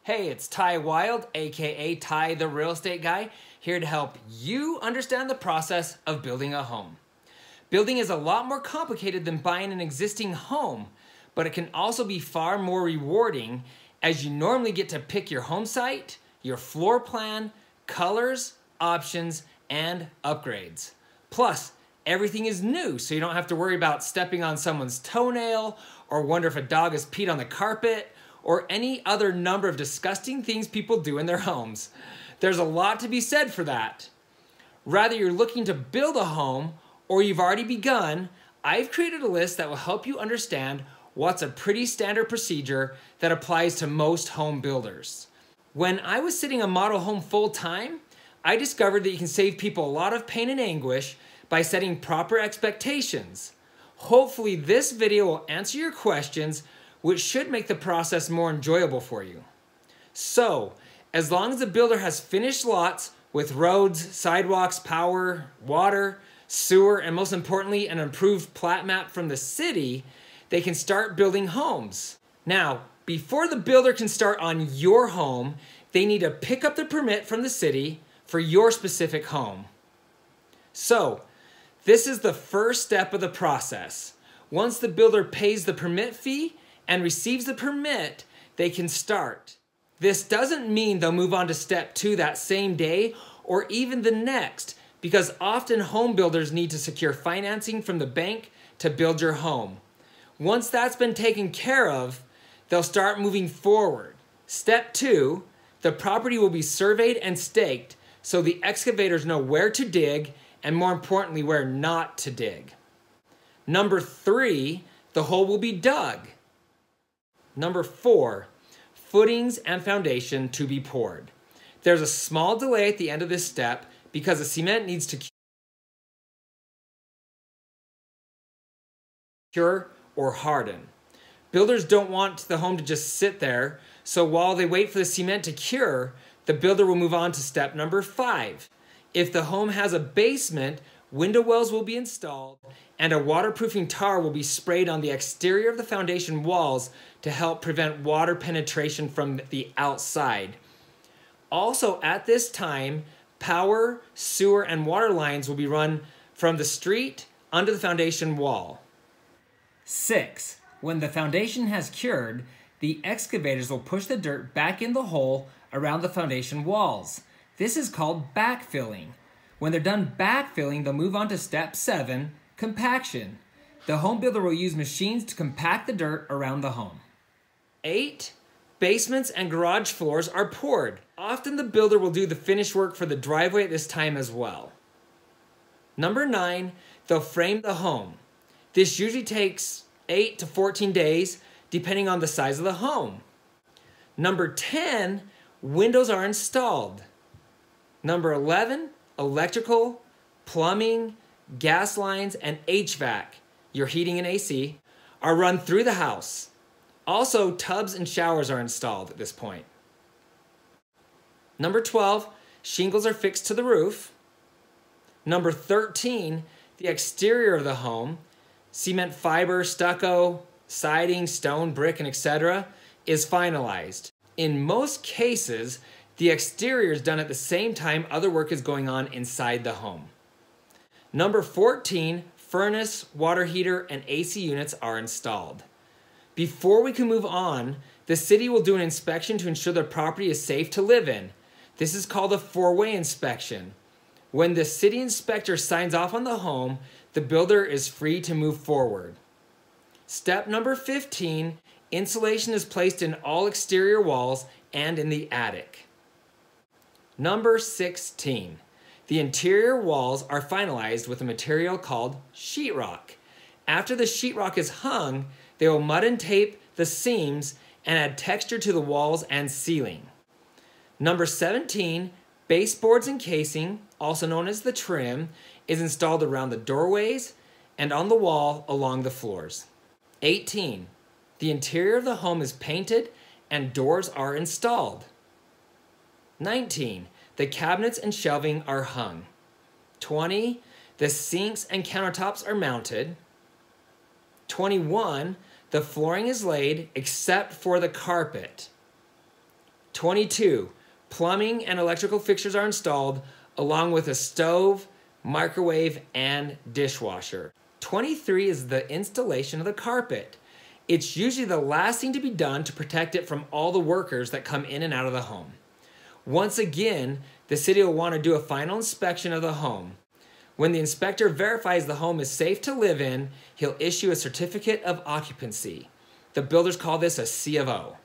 Hey, it's Ty Wilde, aka Ty the Real Estate Guy, here to help you understand the process of building a home. Building is a lot more complicated than buying an existing home, but it can also be far more rewarding as you normally get to pick your home site, your floor plan, colors, options, and upgrades. Plus, everything is new, so you don't have to worry about stepping on someone's toenail or wonder if a dog has peed on the carpet or any other number of disgusting things people do in their homes. There's a lot to be said for that. Whether you're looking to build a home or you've already begun, I've created a list that will help you understand what's a pretty standard procedure that applies to most home builders. When I was sitting a model home full time, I discovered that you can save people a lot of pain and anguish by setting proper expectations. Hopefully this video will answer your questions, which should make the process more enjoyable for you. So, as long as the builder has finished lots with roads, sidewalks, power, water, sewer, and most importantly, an improved plat map from the city, they can start building homes. Now, before the builder can start on your home, they need to pick up the permit from the city for your specific home. So, this is the first step of the process. Once the builder pays the permit fee and receives the permit, they can start. This doesn't mean they'll move on to step 2 that same day or even the next, because often home builders need to secure financing from the bank to build your home. Once that's been taken care of, they'll start moving forward. Step 2, the property will be surveyed and staked so the excavators know where to dig and, more importantly, where not to dig. Number 3, the hole will be dug. Number 4, footings and foundation to be poured. There's a small delay at the end of this step because the cement needs to cure or harden. Builders don't want the home to just sit there, so while they wait for the cement to cure, the builder will move on to step number 5. If the home has a basement, window wells will be installed and a waterproofing tar will be sprayed on the exterior of the foundation walls to help prevent water penetration from the outside. Also at this time, power, sewer, and water lines will be run from the street under the foundation wall. 6. When the foundation has cured, the excavators will push the dirt back in the hole around the foundation walls. This is called backfilling. When they're done backfilling, they'll move on to step 7, compaction. The home builder will use machines to compact the dirt around the home. 8. Basements and garage floors are poured. Often the builder will do the finish work for the driveway at this time as well. Number 9, they'll frame the home. This usually takes 8 to 14 days, depending on the size of the home. Number 10, windows are installed. Number 11, electrical, plumbing, gas lines, and HVAC, your heating and AC, are run through the house. Also, tubs and showers are installed at this point. Number 12, shingles are fixed to the roof. Number 13, the exterior of the home, cement fiber, stucco, siding, stone, brick, and etc., is finalized. In most cases, the exterior is done at the same time other work is going on inside the home. Number 14, furnace, water heater, and AC units are installed. Before we can move on, the city will do an inspection to ensure the property is safe to live in. This is called a 4-way inspection. When the city inspector signs off on the home, the builder is free to move forward. Step number 15, insulation is placed in all exterior walls and in the attic. Number 16, the interior walls are finalized with a material called sheetrock. After the sheetrock is hung, they will mud and tape the seams and add texture to the walls and ceiling. Number 17, baseboards and casing, also known as the trim, is installed around the doorways and on the wall along the floors. 18, the interior of the home is painted and doors are installed. 19, the cabinets and shelving are hung. 20, the sinks and countertops are mounted. 21, the flooring is laid except for the carpet. 22, plumbing and electrical fixtures are installed along with a stove, microwave, and dishwasher. 23 is the installation of the carpet. It's usually the last thing to be done to protect it from all the workers that come in and out of the home. Once again, the city will want to do a final inspection of the home. When the inspector verifies the home is safe to live in, he'll issue a certificate of occupancy. The builders call this a C of O.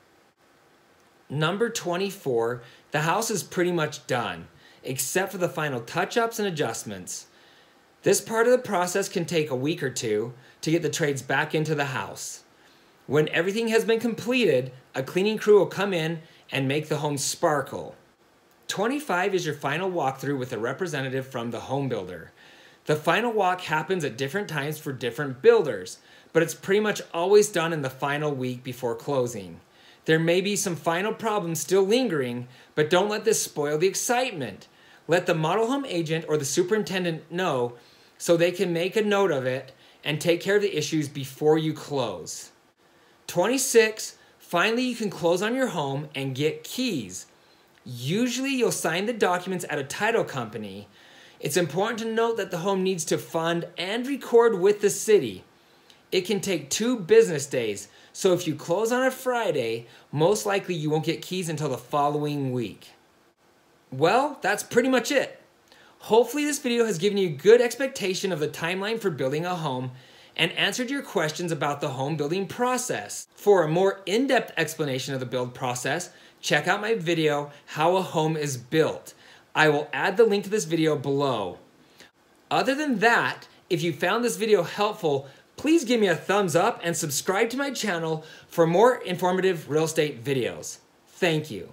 Number 24, the house is pretty much done, except for the final touch-ups and adjustments. This part of the process can take a week or two to get the trades back into the house. When everything has been completed, a cleaning crew will come in and make the home sparkle. 25 is your final walkthrough with a representative from the home builder. The final walk happens at different times for different builders, but it's pretty much always done in the final week before closing. There may be some final problems still lingering, but don't let this spoil the excitement. Let the model home agent or the superintendent know so they can make a note of it and take care of the issues before you close. 26, finally you can close on your home and get keys. Usually you'll sign the documents at a title company. It's important to note that the home needs to fund and record with the city. It can take 2 business days, so if you close on a Friday, most likely you won't get keys until the following week. Well, that's pretty much it. Hopefully this video has given you a good expectation of the timeline for building a home and answered your questions about the home building process. For a more in-depth explanation of the build process, check out my video, How a Home is Built. I will add the link to this video below. Other than that, if you found this video helpful, please give me a thumbs up and subscribe to my channel for more informative real estate videos. Thank you.